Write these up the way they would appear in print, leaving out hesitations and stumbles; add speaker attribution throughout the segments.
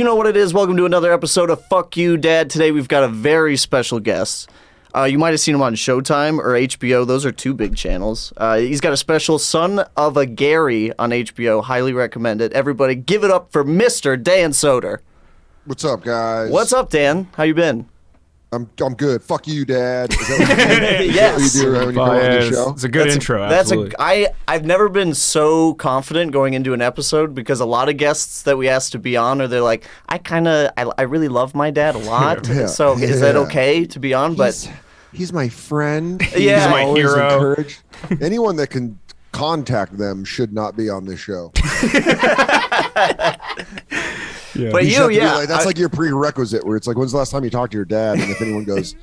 Speaker 1: You know what it is. Welcome to another episode of Fuck You, Dad. Today we've got a very special guest. You might have seen him on Showtime or HBO. Those are two big channels. He's got a special Son of a Gary on HBO. Highly recommend it. Everybody give it up for Mr. Dan Soder.
Speaker 2: What's up, guys?
Speaker 1: What's up, Dan? How you been?
Speaker 2: I'm good. Fuck you, Dad. Is that what you,
Speaker 1: yes.
Speaker 2: what you do when you come on the show?
Speaker 3: It's a good intro, absolutely.
Speaker 1: I've never been so confident going into an episode because a lot of guests that we ask to be on are they're like, I really love my dad a lot. So is that okay to be on? But
Speaker 2: he's my friend.
Speaker 1: Yeah.
Speaker 3: He's my hero.
Speaker 2: Anyone that can contact them should not be on this show.
Speaker 1: Yeah. But
Speaker 2: that's like your prerequisite where it's like, when's the last time you talked to your dad? And if anyone goes,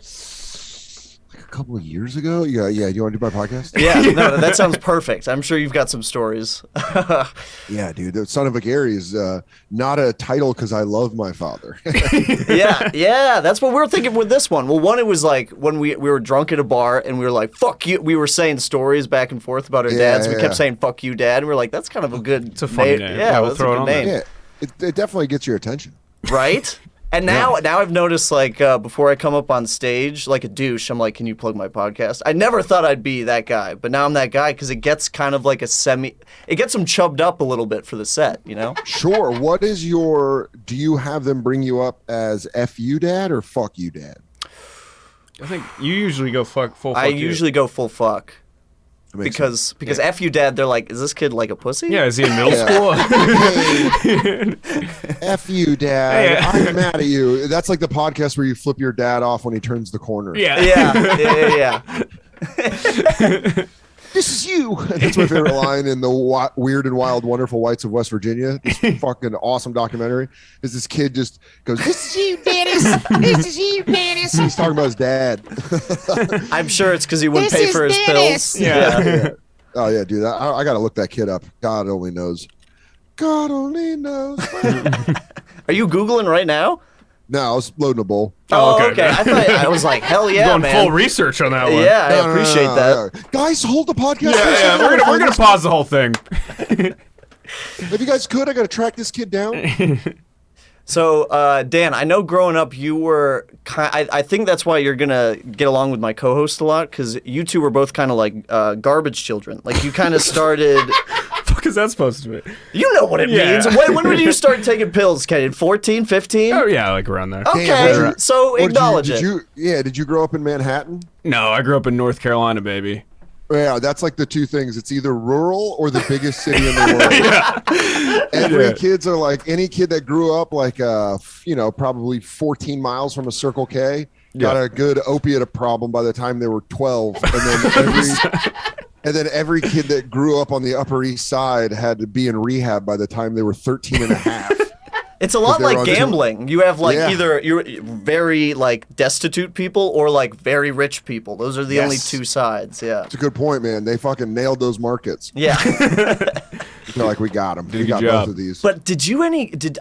Speaker 2: like a couple of years ago, do you want to do my podcast?
Speaker 1: Yeah, no, that sounds perfect. I'm sure you've got some stories.
Speaker 2: Yeah, dude, the Son of a Gary is not a title because I love my father.
Speaker 1: yeah, that's what we were thinking with this one. Well, one, it was like when we were drunk at a bar and we were like, fuck you. We were saying stories back and forth about our dads. We kept saying, fuck you, Dad. And we were like, that's kind of a good
Speaker 3: It's a funny name.
Speaker 1: Yeah,
Speaker 3: we'll throw it on
Speaker 1: name.
Speaker 2: Yeah. It definitely gets your attention.
Speaker 1: Right? And now I've noticed, like, before I come up on stage, like a douche, I'm like, can you plug my podcast? I never thought I'd be that guy, but now I'm that guy because it gets kind of like it gets them chubbed up a little bit for the set, you know?
Speaker 2: Sure. What is do you have them bring you up as F you, Dad, or fuck you, Dad?
Speaker 3: I think you usually go full fuck.
Speaker 1: I usually go full fuck. Because
Speaker 2: Yeah.
Speaker 1: F you, Dad, they're like, is this kid like a pussy?
Speaker 3: Yeah, is he in middle school?
Speaker 2: Hey, F you, Dad. I'm mad at you. That's like the podcast where you flip your dad off when he turns the corner.
Speaker 1: Yeah.
Speaker 2: This is you. That's my favorite line in the Weird and Wild Wonderful Whites of West Virginia. This fucking awesome documentary. Is this kid just goes, "This is you, Dennis. This is you, Dennis." He's talking about his dad.
Speaker 1: I'm sure it's because he wouldn't pay for his pills.
Speaker 2: Yeah. Oh yeah, dude. I gotta look that kid up. God only knows. God only knows.
Speaker 1: Are you Googling right now?
Speaker 2: No, I was loading a bowl.
Speaker 1: Oh, okay. I was like, hell yeah,
Speaker 3: Going
Speaker 1: man.
Speaker 3: full research on that one.
Speaker 1: Yeah, I appreciate that.
Speaker 2: No. Guys, hold the podcast.
Speaker 3: Yeah, we're gonna pause the whole thing.
Speaker 2: If you guys could, I gotta track this kid down.
Speaker 1: So, Dan, I know growing up you were I think that's why you're gonna get along with my co-host a lot because you two were both kind of like garbage children. Like you kind of started.
Speaker 3: What is that supposed to be?
Speaker 1: You know what it means. When did you start taking pills, Kenyon? 14, 15?
Speaker 3: Oh yeah, like around there.
Speaker 1: Okay, so acknowledge it.
Speaker 2: Did you grow up in Manhattan?
Speaker 3: No, I grew up in North Carolina, baby.
Speaker 2: Yeah, that's like the two things. It's either rural or the biggest city in the world. Kids are like any kid that grew up like probably 14 miles from a Circle K got a good opiate problem by the time they were 12, and then every kid that grew up on the Upper East Side had to be in rehab by the time they were 13 and a half.
Speaker 1: It's a lot like gambling. You have like either you're very like destitute people or like very rich people. Those are the only two sides. Yeah, it's
Speaker 2: a good point, man. They fucking nailed those markets.
Speaker 1: Yeah,
Speaker 2: they're like, we got them. We got both of these.
Speaker 1: But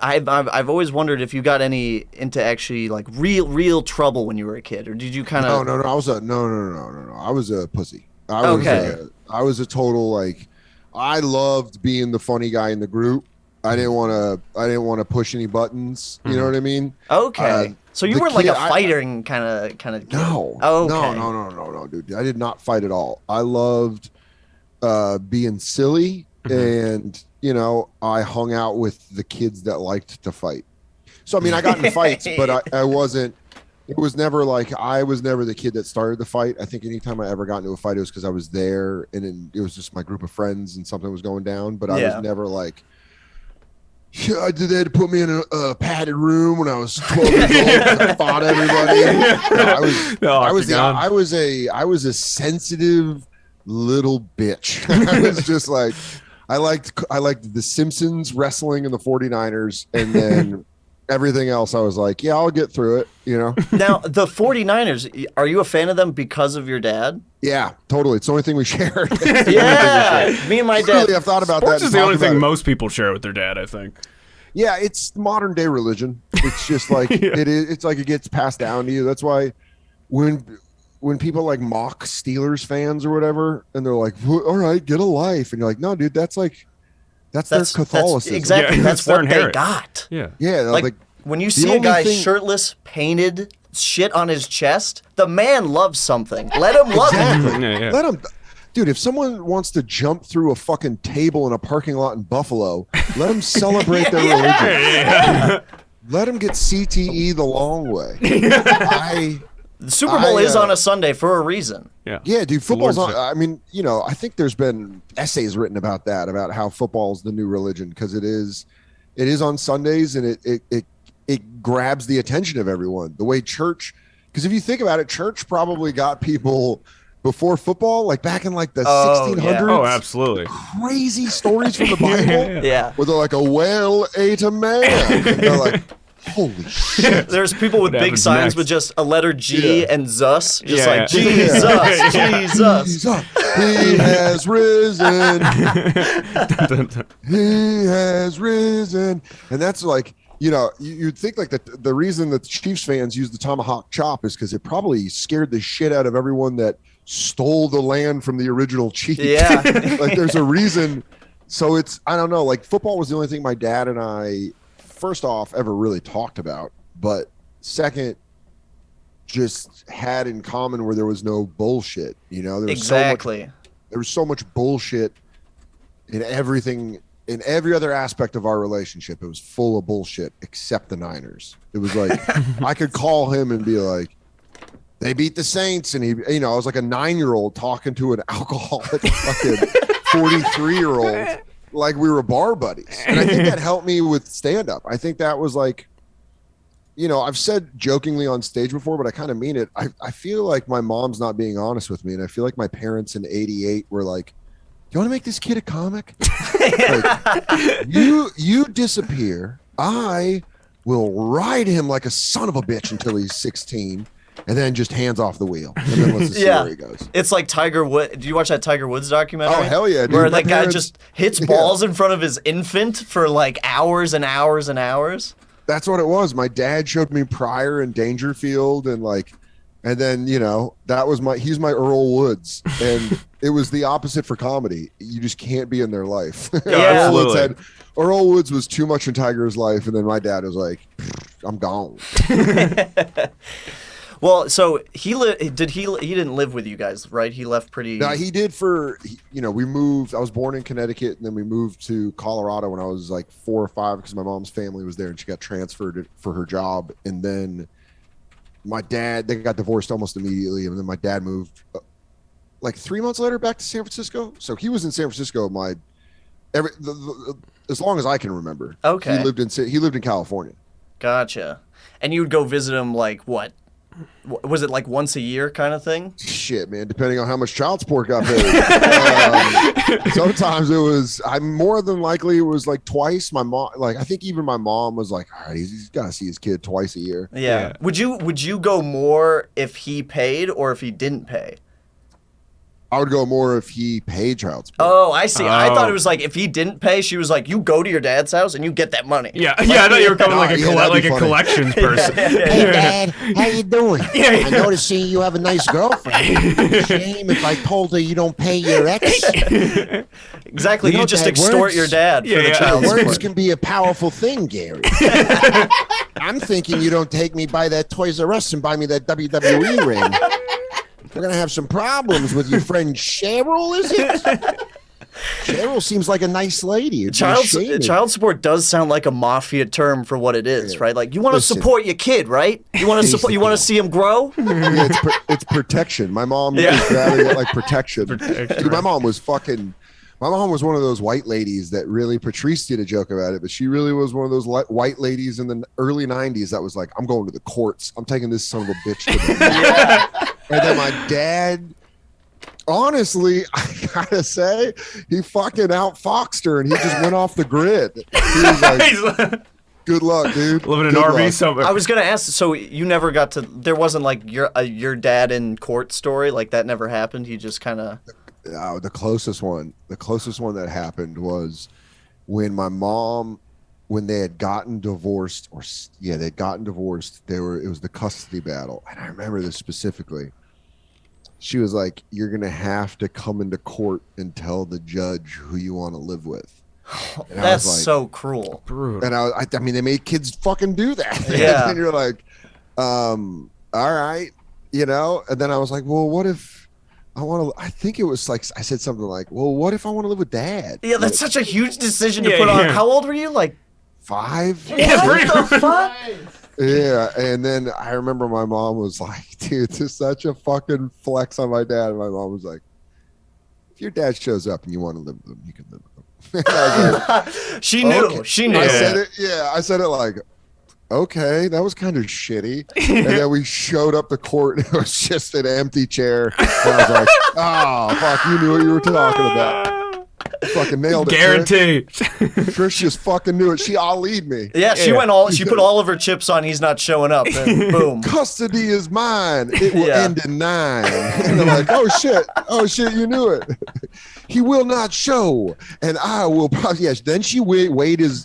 Speaker 1: I've always wondered if you got any into actually like real trouble when you were a kid, or did you kind of?
Speaker 2: No. I was a pussy. I was a total like. I loved being the funny guy in the group. I didn't want to push any buttons. You know what I mean?
Speaker 1: Okay. So you weren't like a fighting kind of kid.
Speaker 2: No.
Speaker 1: Okay.
Speaker 2: No, dude. I did not fight at all. I loved being silly, and I hung out with the kids that liked to fight. So I mean, I got in fights, but I wasn't. It was never like I was never the kid that started the fight. I think anytime I ever got into a fight, it was because I was there, and it was just my group of friends, and something was going down. But I was never like. Yeah, they had to put me in a padded room when I was 12 years old. I fought everybody. I was a sensitive little bitch. I was just like, I liked the Simpsons, wrestling, and the 49ers, and then everything else. I was like, yeah, I'll get through it.
Speaker 1: Now the 49ers, are you a fan of them because of your dad?
Speaker 2: Yeah, totally. It's the only thing we shared.
Speaker 1: Me and my dad.
Speaker 2: Really, I've thought about
Speaker 3: Sports
Speaker 2: that.
Speaker 3: Is the only thing most people share with their dad, I think.
Speaker 2: Yeah, it's modern day religion. It's just like it is. It's like it gets passed down to you. That's why when people like mock Steelers fans or whatever, and they're like, "All right, get a life," and you're like, "No, dude, that's their Catholicism."
Speaker 1: Exactly. That's what they got.
Speaker 2: Yeah, like
Speaker 1: When you see a guy shirtless, painted, shit on his chest, the man loves something. Let him love it.
Speaker 3: Yeah.
Speaker 2: Let him. Dude, if someone wants to jump through a fucking table in a parking lot in Buffalo, let them celebrate their religion. Let them get CTE the long way.
Speaker 1: The Super Bowl is on a Sunday for a reason.
Speaker 2: Yeah, dude, football's on. I mean, you know, I think there's been essays written about that, about how football's the new religion, because it is on Sundays, and it grabs the attention of everyone. The way church, because if you think about it, church probably got people before football, like back in like the 1600s.
Speaker 3: Yeah. Oh, absolutely.
Speaker 2: Crazy stories from the Bible.
Speaker 1: Yeah.
Speaker 2: Where they're like, a whale ate a man. And they're like, holy shit.
Speaker 1: There's people with big signs with just a letter G and Zus. Just like, Jesus, Jesus.
Speaker 2: He has risen. He has risen. And that's like, you know, you'd think like the reason that the Chiefs fans use the tomahawk chop is because it probably scared the shit out of everyone that stole the land from the original Chiefs.
Speaker 1: Yeah.
Speaker 2: Like there's a reason. So it's, I don't know, like football was the only thing my dad and I, first off, ever really talked about. But second, just had in common where there was no bullshit. You know, there was there was so much bullshit in everything. In every other aspect of our relationship, it was full of bullshit except the Niners. It was like, I could call him and be like, they beat the Saints. And he, you know, I was like a 9-year-old talking to an alcoholic fucking 43-year-old like we were bar buddies. And I think that helped me with stand-up. I think that was like, you know, I've said jokingly on stage before, but I kind of mean it. I feel like my mom's not being honest with me. And I feel like my parents in '88 were like, you want to make this kid a comic? Like, you disappear. I will ride him like a son of a bitch until he's 16, and then just hands off the wheel. And then let's see where he goes.
Speaker 1: It's like Tiger Woods. Did you watch that Tiger Woods documentary?
Speaker 2: Oh, hell yeah, dude.
Speaker 1: Where that guy just hits balls in front of his infant for like hours and hours and hours.
Speaker 2: That's what it was. My dad showed me Pryor and Dangerfield, and like, and then, you know, that was he's my Earl Woods. And it was the opposite for comedy. You just can't be in their life.
Speaker 1: Yeah,
Speaker 2: Earl Woods was too much in Tiger's life. And then my dad was like, I'm gone.
Speaker 1: Well, so he didn't live with you guys, right? He left pretty.
Speaker 2: No, he did you know, we moved. I was born in Connecticut, and then we moved to Colorado when I was like 4 or 5 because my mom's family was there and she got transferred for her job. And then they got divorced almost immediately. And then my dad moved like 3 months later back to San Francisco. So he was in San Francisco as long as I can remember.
Speaker 1: Okay.
Speaker 2: He lived in California.
Speaker 1: Gotcha. And you would go visit him like what? Was it like once a year kind of thing?
Speaker 2: Shit, man, depending on how much child support got paid. Sometimes it was, more than likely it was like twice. My mom, like I think even my mom was like, all right, he's got to see his kid twice a year.
Speaker 1: Yeah. Would you go more if he paid or if he didn't pay?
Speaker 2: I would go more if he paid child support.
Speaker 1: Oh, I see. I thought it was like if he didn't pay, she was like, you go to your dad's house and you get that money.
Speaker 3: Yeah, I thought you were coming like a collections person.
Speaker 4: Hey, Dad, how you doing? I noticed seeing you have a nice girlfriend. Shame if I told her you don't pay your ex.
Speaker 1: Exactly. You just extort your dad for the child support.
Speaker 4: Words can be a powerful thing, Gary. I'm thinking you don't take me by that Toys R Us and buy me that WWE ring. We're going to have some problems with your friend Cheryl, is it? Cheryl seems like a nice lady.
Speaker 1: Child support does sound like a mafia term for what it is, right? Like, you want to support your kid, right? You want to support. You want to see him grow.
Speaker 2: Yeah, it's protection. My mom would rather get like protection. Dude, my mom was one of those white ladies that really, Patrice did a joke about it, but she really was one of those white ladies in the early 90s that was like, I'm going to the courts. I'm taking this son of a bitch to the And then my dad, honestly, I gotta say, he fucking outfoxed her and he just went off the grid. He was like, good luck, dude.
Speaker 3: Living in an RV somewhere.
Speaker 1: I was gonna ask, so you never got to, there wasn't like your dad in court story? Like that never happened? He just kind of...
Speaker 2: the closest one that happened was when my mom, when they had gotten divorced, it was the custody battle. And I remember this specifically. She was like, you're going to have to come into court and tell the judge who you want to live with. And
Speaker 1: That's
Speaker 2: I was like,
Speaker 1: so cruel.
Speaker 3: Brutal.
Speaker 2: and I mean, they made kids fucking do that.
Speaker 1: Yeah.
Speaker 2: And you're like, all right, and then I was like, well, what if I think it was like, I said something like, well, what if I want to live with dad?
Speaker 1: Yeah, that's such a huge decision to
Speaker 3: Yeah,
Speaker 1: put on.
Speaker 3: yeah.
Speaker 1: How old were you? Like
Speaker 2: 5.
Speaker 3: Yeah, pretty
Speaker 1: what the fuck?
Speaker 2: Yeah, and then I remember my mom was like, dude, this is such a fucking flex on my dad. And my mom was like, if your dad shows up and you want to live with him, you can live with him. I was like,
Speaker 1: She knew.
Speaker 2: okay.
Speaker 1: She knew.
Speaker 2: I said it like, okay, that was kind of shitty. And then we showed up to court and it was just an empty chair. And I was like, oh, fuck, you knew what you were talking about. Fucking nailed it.
Speaker 3: Guaranteed.
Speaker 2: Trish just fucking knew it. She Ali'd me.
Speaker 1: Yeah, she went all. She put all of her chips on. He's not showing up. And boom.
Speaker 2: Custody is mine. It will
Speaker 1: Yeah.
Speaker 2: end in 9. And I'm like, oh shit, you knew it. He will not show, and I will probably. Yes. Then she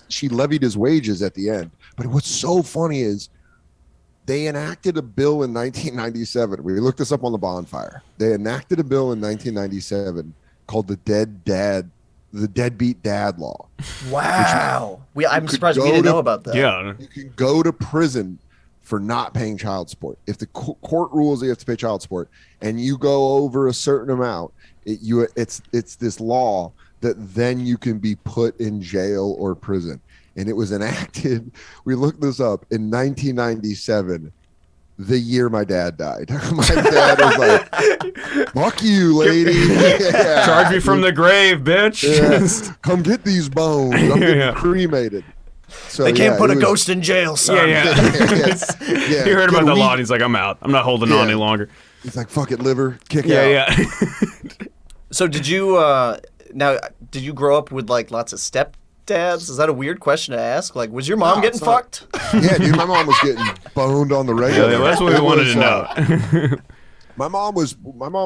Speaker 2: she levied his wages at the end. But what's so funny is they enacted a bill in 1997. We looked this up on the bonfire. They enacted a bill in 1997 called the deadbeat dad law.
Speaker 1: Wow. I'm surprised we
Speaker 2: go
Speaker 1: didn't
Speaker 2: to-
Speaker 1: know about that.
Speaker 3: Yeah.
Speaker 2: You can go to prison for not paying child support. If the court rules that you have to pay child support and you go over a certain amount, it's this law that then you can be put in jail or prison. And it was enacted, we looked this up, in 1997, the year my dad died. My dad was like, fuck you, lady. Yeah.
Speaker 3: Charge me from the grave, bitch.
Speaker 2: Yeah. Come get these bones. I'm getting cremated. So,
Speaker 1: They can't put a
Speaker 2: it was-
Speaker 1: ghost in jail, son.
Speaker 3: Yeah.
Speaker 2: Yeah.
Speaker 3: He heard
Speaker 2: Get
Speaker 3: about
Speaker 2: a
Speaker 3: the
Speaker 2: week.
Speaker 3: law and he's like, I'm out. I'm not holding on any longer.
Speaker 2: He's like, fuck it, liver, kick out.
Speaker 3: Yeah.
Speaker 1: So did you grow up with like lots of stepdads? Is that a weird question to ask? Like, was your mom
Speaker 2: No,
Speaker 1: getting
Speaker 2: it's not.
Speaker 1: fucked?
Speaker 2: Yeah, dude, my mom was getting boned on the regular.
Speaker 3: Yeah, that's what we
Speaker 2: It
Speaker 3: wanted
Speaker 2: was,
Speaker 3: to know.
Speaker 2: My mom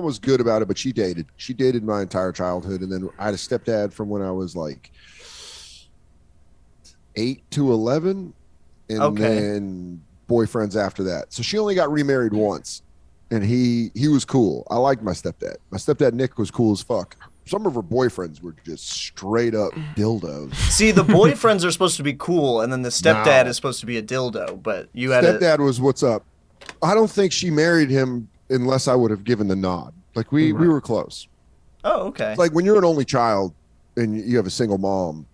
Speaker 2: was good about it, but she dated. She dated my entire childhood, and then I had a stepdad from when I was like 8 to 11, and then boyfriends after that. So she only got remarried once, and he was cool. I liked my stepdad. My stepdad Nick was cool as fuck. Some of her boyfriends were just straight up dildos.
Speaker 1: See, the boyfriends are supposed to be cool, and then the stepdad
Speaker 2: No.
Speaker 1: is supposed to be a dildo. But you had
Speaker 2: Stepdad was what's up. I don't think she married him unless I would have given the nod. Like we were close.
Speaker 1: Oh, okay.
Speaker 2: It's like when you're an only child and you have a single mom,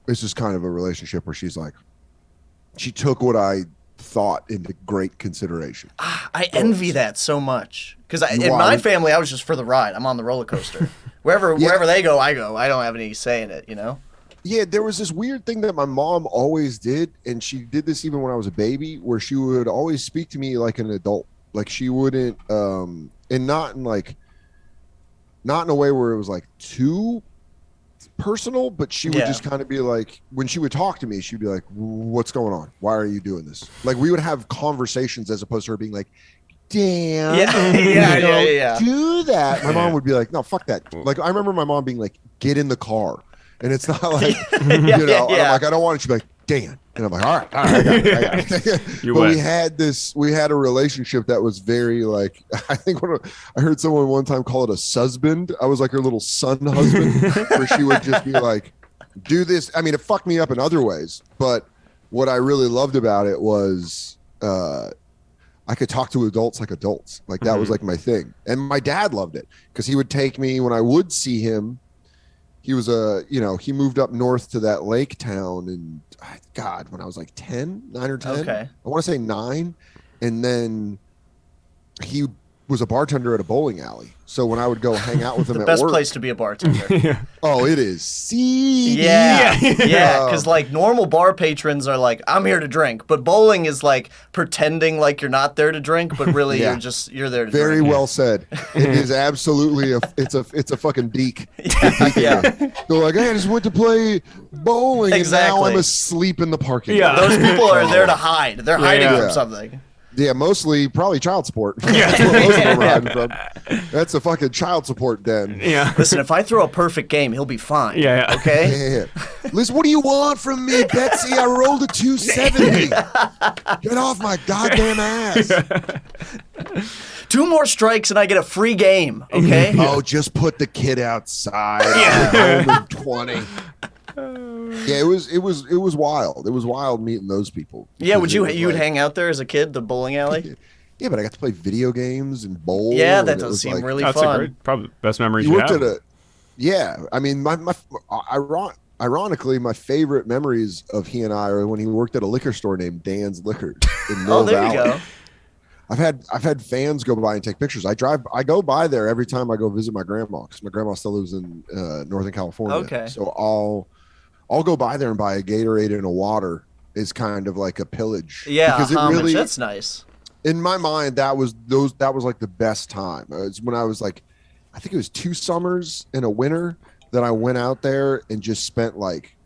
Speaker 2: it's just kind of a relationship where she's like, she took what I thought into great consideration.
Speaker 1: I envy that so much because in
Speaker 2: Why?
Speaker 1: my family, I was just for the ride. I'm on the roller coaster. Wherever they go, I go. I don't have any say in it, you know?
Speaker 2: Yeah, there was this weird thing that my mom always did, and she did this even when I was a baby, where she would always speak to me like an adult. Like she wouldn't, and not in a way where it was like too personal, but she would just kind of be like, when she would talk to me, she'd be like, what's going on? Why are you doing this? Like we would have conversations as opposed to her being like, damn,
Speaker 1: Yeah.
Speaker 2: do that. My mom would be like, no, fuck that. Like I remember my mom being like, get in the car. And it's not like, and I'm like, I don't want it. She'd be like, Dan. And I'm like, all right, I got it. But we had a relationship that was very like, I think I heard someone one time call it a suspend. I was like her little son husband, where she would just be like, do this. I mean, it fucked me up in other ways, but what I really loved about it was, I could talk to adults like adults. Like that was like my thing. And my dad loved it because he would take me when I would see him. He was he moved up north to that lake town, and God, when I was like 9 or 10,
Speaker 1: Okay.
Speaker 2: I want to say 9. And then he was a bartender at a bowling alley. So when I would go hang out with him
Speaker 1: The
Speaker 2: at
Speaker 1: best
Speaker 2: work,
Speaker 1: place to be a bartender.
Speaker 2: oh, it is seedy.
Speaker 1: Yeah, because like normal bar patrons are like, I'm here to drink, but bowling is like pretending like you're not there to drink, but really
Speaker 2: Yeah.
Speaker 1: you're there to
Speaker 2: Very
Speaker 1: drink.
Speaker 2: well said. It is absolutely it's a fucking beak.
Speaker 1: Yeah.
Speaker 2: They're like, hey, I just went to play bowling and now
Speaker 1: Exactly.
Speaker 2: I'm asleep in the parking
Speaker 3: Yeah.
Speaker 2: lot.
Speaker 1: Those people are there to hide. They're hiding
Speaker 2: Yeah.
Speaker 1: from something.
Speaker 2: Yeah, mostly probably child support. That's what most of them are hiding from. That's a fucking child support den.
Speaker 3: Yeah.
Speaker 1: Listen, if I throw a perfect game, he'll be fine.
Speaker 3: Yeah.
Speaker 1: Okay?
Speaker 2: Yeah. Liz, what do you want from me, Betsy? I rolled a 270. Get off my goddamn ass.
Speaker 1: 2 more strikes and I get a free game. Okay?
Speaker 2: Oh, just put the kid outside. Yeah. 20. Yeah, it was wild. It was wild meeting those people.
Speaker 1: Yeah, would
Speaker 2: Because
Speaker 1: you would hang out there as a kid, the bowling alley?
Speaker 2: Yeah, but I got to play video games and bowl.
Speaker 1: Yeah,
Speaker 2: and
Speaker 1: that
Speaker 2: it
Speaker 1: does
Speaker 2: was
Speaker 1: seem
Speaker 2: like,
Speaker 1: really
Speaker 3: That's
Speaker 1: fun.
Speaker 3: a great, probably best memories
Speaker 2: You
Speaker 3: you
Speaker 2: worked
Speaker 3: have.
Speaker 2: at a. Yeah, I mean, ironically, my favorite memories of he and I are when he worked at a liquor store named Dan's Liquors in Mill
Speaker 1: Oh, there
Speaker 2: Valley.
Speaker 1: you go.
Speaker 2: I've had fans go by and take pictures. I go by there every time I go visit my grandma because my grandma still lives in Northern California.
Speaker 1: Okay.
Speaker 2: So I'll go by there and buy a Gatorade and a water is kind of like a pillage.
Speaker 1: Yeah,
Speaker 2: because it
Speaker 1: homage.
Speaker 2: really,
Speaker 1: That's nice.
Speaker 2: in my mind, that was like the best time. It's when I was like, I think it was 2 summers and a winter that I went out there and just spent like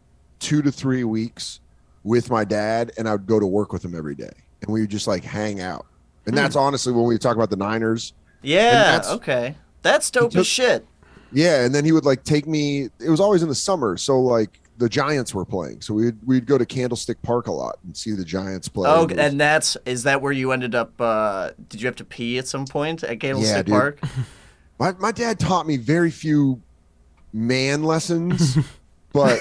Speaker 2: 2 to 3 weeks with my dad, and I would go to work with him every day, and we would just like hang out. And that's honestly when we talk about the Niners.
Speaker 1: Yeah, okay. That's dope as shit.
Speaker 2: Yeah, and then he would like take me. It was always in the summer, so like the Giants were playing, so we'd go to Candlestick Park a lot and see the Giants play.
Speaker 1: Oh,
Speaker 2: And it was-
Speaker 1: and is that where you ended up? Did you have to pee at some point at Candlestick
Speaker 2: dude.
Speaker 1: Park?
Speaker 2: my dad taught me very few man lessons, but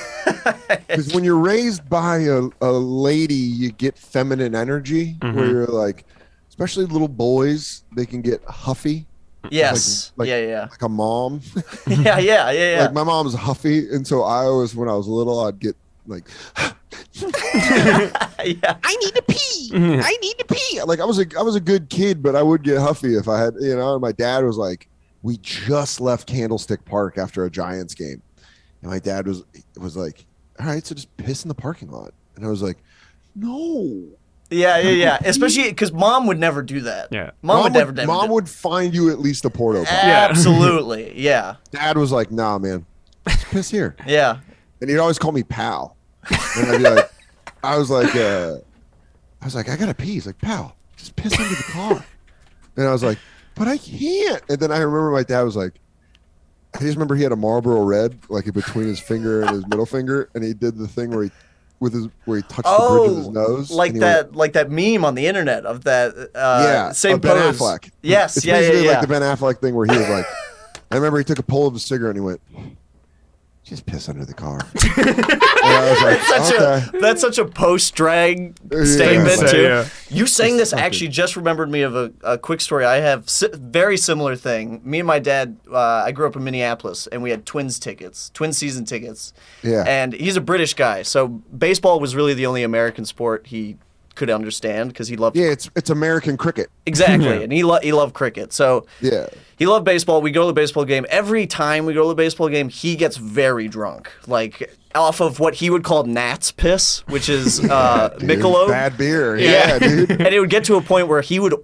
Speaker 2: because when you're raised by a lady, you get feminine energy where you're like, especially little boys, they can get huffy.
Speaker 1: Yes.
Speaker 2: Like-
Speaker 1: yeah.
Speaker 2: Like a mom.
Speaker 1: Yeah.
Speaker 2: Like my mom's huffy, and so I always, when I was little, I'd get like,
Speaker 1: Yeah.
Speaker 2: I need to pee. I need to pee. Like I was a good kid, but I would get huffy if I had, and my dad was like, we just left Candlestick Park after a Giants game, and my dad was like, all right, so just piss in the parking lot, and I was like, no.
Speaker 1: Yeah. Especially because mom would never do that.
Speaker 3: Yeah.
Speaker 1: Mom would never.
Speaker 2: Mom would find you at least a porta potty.
Speaker 1: Absolutely. Yeah.
Speaker 2: Dad was like, nah, man, just piss here.
Speaker 1: Yeah.
Speaker 2: And he'd always call me pal. And I'd be like, I was like, I gotta pee. He's like, pal, just piss under the car. And I was like, but I can't. And then I remember my dad was like, I just remember he had a Marlboro Red, like in between his finger and his middle finger, and he did the thing where he touched the bridge of his nose.
Speaker 1: Like
Speaker 2: and he
Speaker 1: that,
Speaker 2: went,
Speaker 1: like that meme on the internet of that. Same
Speaker 2: of Ben
Speaker 1: pose.
Speaker 2: Affleck.
Speaker 1: Yes.
Speaker 2: It's
Speaker 1: Yeah.
Speaker 2: basically like the Ben Affleck thing where he was like, I remember he took a pull of his cigarette and he went, just piss under the car. And I was like,
Speaker 1: That's such a post-drag statement
Speaker 2: Yeah.
Speaker 1: too.
Speaker 3: Yeah.
Speaker 1: You saying this actually just remembered me of a quick story. I have very similar thing. Me and my dad, I grew up in Minneapolis, and we had Twins season tickets.
Speaker 2: Yeah.
Speaker 1: And he's a British guy, so baseball was really the only American sport he could understand because he loved.
Speaker 2: Yeah, it's American cricket.
Speaker 1: Exactly, and he loved cricket. So
Speaker 2: Yeah.
Speaker 1: he loved baseball. We go to the baseball game. Every time we go to the baseball game, he gets very drunk, like off of what he would call Nat's piss, which is Michelob.
Speaker 2: Bad beer. Yeah, dude.
Speaker 1: And it would get to a point where he would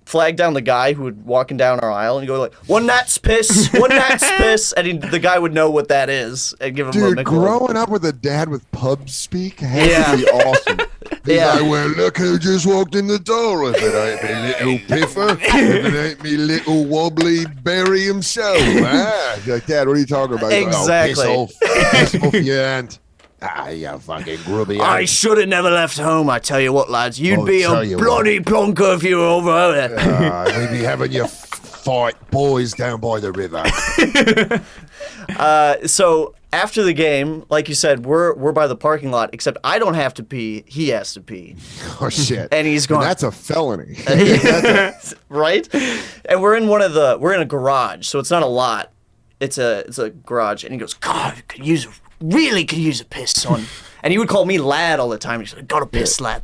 Speaker 1: flag down the guy who would walking down our aisle and go like, one Nat's piss, and the guy would know what that is and give him a
Speaker 2: Dude,
Speaker 1: Michelob.
Speaker 2: growing up with a dad with pub speak had to be awesome. He's
Speaker 1: Yeah.
Speaker 2: like, well, look who just walked in the door. If it ain't me little piffer, if it ain't me little wobbly Barry himself. You're like, Dad, what are you talking about? He's
Speaker 1: Exactly.
Speaker 2: Like, oh, piss off your aunt. You fucking grubby
Speaker 1: I
Speaker 2: aunt.
Speaker 1: should have never left home, I tell you what, lads. You'd
Speaker 2: I'll
Speaker 1: be
Speaker 2: tell
Speaker 1: a
Speaker 2: you
Speaker 1: bloody plonker if you were over there.
Speaker 2: We'd be having your fight boys down by the river.
Speaker 1: So after the game, like you said, we're by the parking lot, except I don't have to pee. He has to pee.
Speaker 2: Oh, shit.
Speaker 1: And he's going,
Speaker 2: That's a felony.
Speaker 1: right? And we're in a garage, so it's not a lot. It's a garage, and he goes, God, could use a piss, son. And he would call me lad all the time. He's like, gotta piss, lad.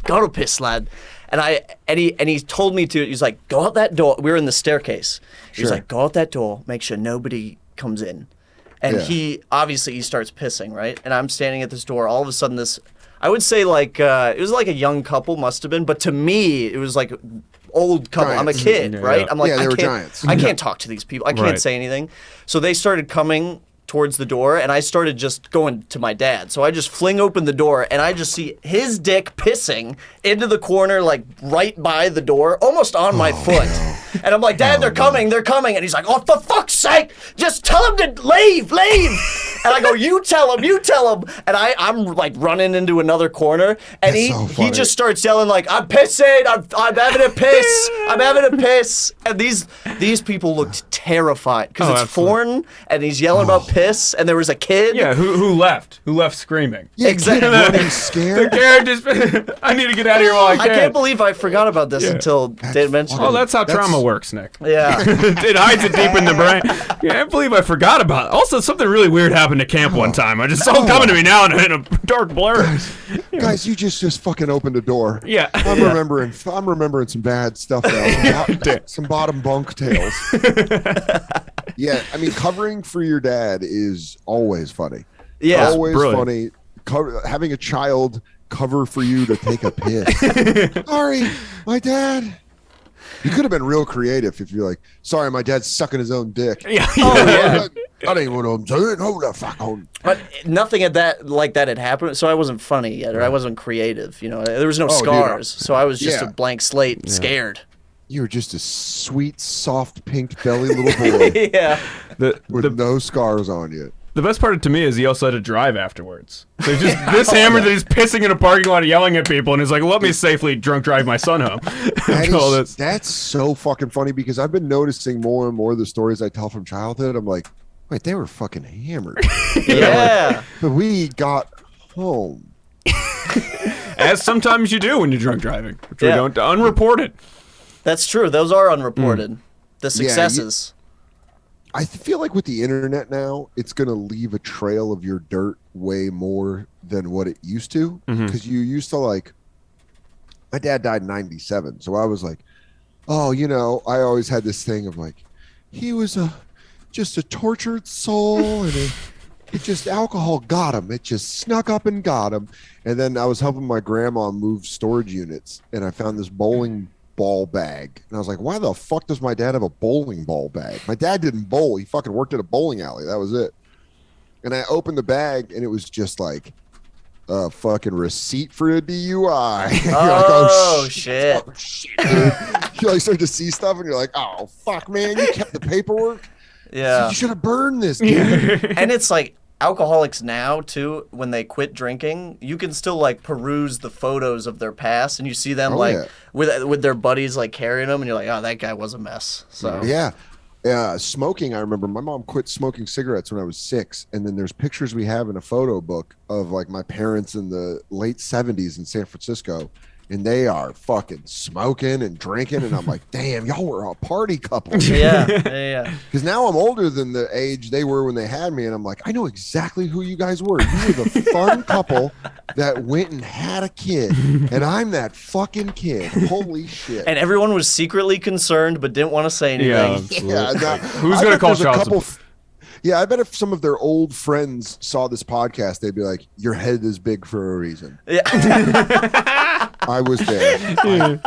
Speaker 1: And he told me to. He's like, go out that door. We were in the staircase. He's
Speaker 2: Sure.
Speaker 1: like, go out that door. Make sure nobody comes in. And
Speaker 2: Yeah.
Speaker 1: he starts pissing, right? And I'm standing at this door. All of a sudden, I would say like it was like a young couple, must have been, but to me it was like old couple. I'm a
Speaker 2: Giants.
Speaker 1: kid,
Speaker 3: Yeah,
Speaker 1: right?
Speaker 3: yeah.
Speaker 1: I'm like,
Speaker 2: Yeah, they
Speaker 1: I
Speaker 2: were
Speaker 1: can't,
Speaker 2: giants.
Speaker 1: I can't talk to these people. I can't
Speaker 3: Right.
Speaker 1: say anything. So they started coming towards the door, and I started just going to my dad. So I just fling open the door, and I just see his dick pissing into the corner, like right by the door, almost on my foot. And I'm like, Dad, they're coming. And he's like, oh, for fuck's sake, just tell him to leave. And I go, you tell him. And I'm like running into another corner, and he just starts yelling like, I'm pissing, I'm having a piss, I'm having a piss. And these people looked terrified because it's foreign, and he's yelling about piss, and there was a kid.
Speaker 3: Yeah, who left? Who left screaming?
Speaker 2: Yeah,
Speaker 1: Exactly.
Speaker 2: running scared.
Speaker 3: The character I need to get out of here while I can.
Speaker 1: I can't believe I forgot about this until Dan mentioned
Speaker 3: Well,
Speaker 1: it.
Speaker 3: that's how trauma works, Nick.
Speaker 1: Yeah.
Speaker 3: It hides it deep in the brain. Yeah, I can't believe I forgot about it. Also, something really weird happened at camp one time. I just saw it coming to me now in a dark blur.
Speaker 2: Guys, you just fucking opened a door.
Speaker 3: Yeah.
Speaker 2: I'm remembering some bad stuff now. Some bottom bunk tales. Yeah, I mean, covering for your dad is always funny.
Speaker 1: Yeah.
Speaker 2: Always
Speaker 3: brilliant.
Speaker 2: funny. Having a child cover for you to take a piss. Sorry, my dad. You could have been real creative if you're like, sorry, my dad's sucking his own dick.
Speaker 3: Yeah.
Speaker 1: Oh, yeah.
Speaker 2: That ain't what I'm doing. Hold the fuck on.
Speaker 1: But nothing like that had happened, so I wasn't funny yet, or I wasn't creative. You know, there was no scars, so I was just a blank slate, scared.
Speaker 2: You were just a sweet, soft, pink belly little boy
Speaker 1: Yeah.
Speaker 2: with no scars on you.
Speaker 3: The best part to me is he also had to drive afterwards. So he's just this hammered that he's pissing in a parking lot yelling at people, and he's like, let me safely drunk drive my son home.
Speaker 2: That's so fucking funny because I've been noticing more and more of the stories I tell from childhood. I'm like, wait, they were fucking hammered.
Speaker 1: Yeah.
Speaker 2: But we got home.
Speaker 3: As sometimes you do when you're drunk driving, which we
Speaker 1: Yeah.
Speaker 3: don't unreported.
Speaker 1: That's true. Those are unreported. The successes.
Speaker 2: I feel like with the internet now, it's going to leave a trail of your dirt way more than what it used to. Because you used to like, my dad died in 97. So I was like, oh, you know, I always had this thing of like, he was just a tortured soul and it just, alcohol got him. It just snuck up and got him. And then I was helping my grandma move storage units and I found this bowling ball bag. And I was like, why the fuck does my dad have a bowling ball bag? My dad didn't bowl. He fucking worked at a bowling alley. That was it. And I opened the bag and it was just like a fucking receipt for a DUI. You're like,
Speaker 1: Oh, shit.
Speaker 2: Oh, shit, dude. You like start to see stuff and you're like, oh, fuck, man. You kept the paperwork.
Speaker 1: Yeah.
Speaker 2: You should have burned this, dude.
Speaker 1: And it's like alcoholics now too, when they quit drinking, you can still like peruse the photos of their past and you see them with their buddies like carrying them and you're like, oh, that guy was a mess. So
Speaker 2: yeah. Smoking, I remember my mom quit smoking cigarettes when I was 6, and then there's pictures we have in a photo book of like my parents in the late 70s in San Francisco, and they are fucking smoking and drinking, and I'm like, damn, y'all were a party couple.
Speaker 1: yeah.
Speaker 2: Because now I'm older than the age they were when they had me, and I'm like, I know exactly who you guys were. You were the fun couple that went and had a kid, and I'm that fucking kid. Holy shit.
Speaker 1: And everyone was secretly concerned but didn't want to say anything.
Speaker 3: Who's going to call child support?
Speaker 2: Yeah, I bet if some of their old friends saw this podcast, they'd be like, your head is big for a reason.
Speaker 1: Yeah.
Speaker 2: I was there.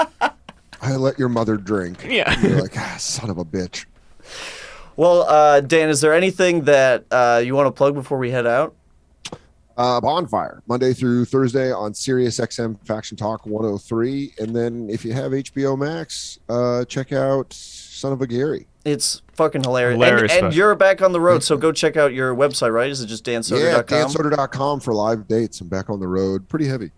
Speaker 2: I let your mother drink.
Speaker 3: Yeah.
Speaker 2: And you're like, son of a bitch.
Speaker 1: Well, Dan, is there anything that you want to plug before we head out?
Speaker 2: Bonfire, Monday through Thursday on Sirius XM Faction Talk 103. And then if you have HBO Max, check out Son of a Gary.
Speaker 1: It's fucking hilarious.
Speaker 3: Hilarious
Speaker 1: And
Speaker 3: stuff.
Speaker 1: you're back on the road, so go check out your website, right? Is it just dansoder.com?
Speaker 2: Yeah, dansoder.com for live dates. I'm back on the road. Pretty heavy.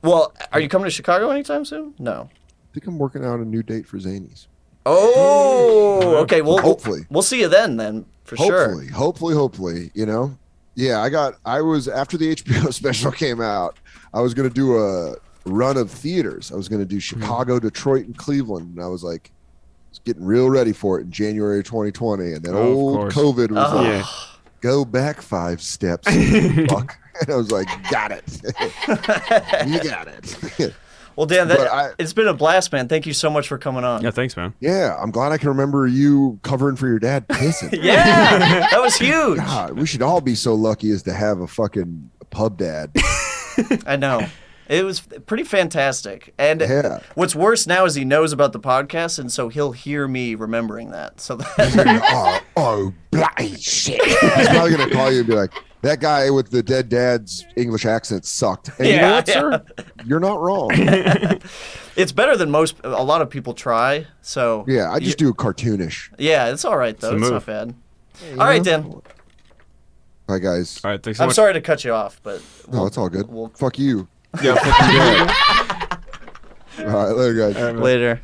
Speaker 1: Well, are you coming to Chicago anytime soon? No.
Speaker 2: I think I'm working out a new date for Zanies.
Speaker 1: Oh, okay. Well,
Speaker 2: Hopefully.
Speaker 1: We'll see you then, for sure.
Speaker 2: Hopefully, you know. Yeah, I was after the HBO special came out, I was going to do a run of theaters. I was going to do Chicago, Detroit, and Cleveland. And I was like, getting real ready for it in January 2020. And then old COVID was like, go back 5 steps, fuck. And I was like, got it. You got it.
Speaker 1: Well, Dan, it's been a blast, man. Thank you so much for coming on.
Speaker 3: Yeah, thanks, man.
Speaker 2: Yeah, I'm glad I can remember you covering for your dad pissing.
Speaker 1: Yeah, that was huge.
Speaker 2: God, we should all be so lucky as to have a fucking pub dad.
Speaker 1: I know. It was pretty fantastic. And what's worse now is he knows about the podcast, and so he'll hear me remembering that. So
Speaker 2: oh, bloody shit. He's probably going to call you and be like, that guy with the dead dad's English accent sucked. And you know what, sir? You're not wrong.
Speaker 1: It's better than a lot of people try. So
Speaker 2: yeah, I just do cartoonish.
Speaker 1: Yeah, it's all right, though. It's not bad.
Speaker 2: Yeah,
Speaker 1: all right, Dan.
Speaker 2: Bye, guys.
Speaker 3: All right, thanks so
Speaker 1: I'm
Speaker 3: much.
Speaker 1: sorry to cut you off, but
Speaker 2: No, it's all good.
Speaker 1: we'll-
Speaker 2: Fuck you.
Speaker 3: Yeah, fuck you.
Speaker 2: All right, later, guys.
Speaker 1: later.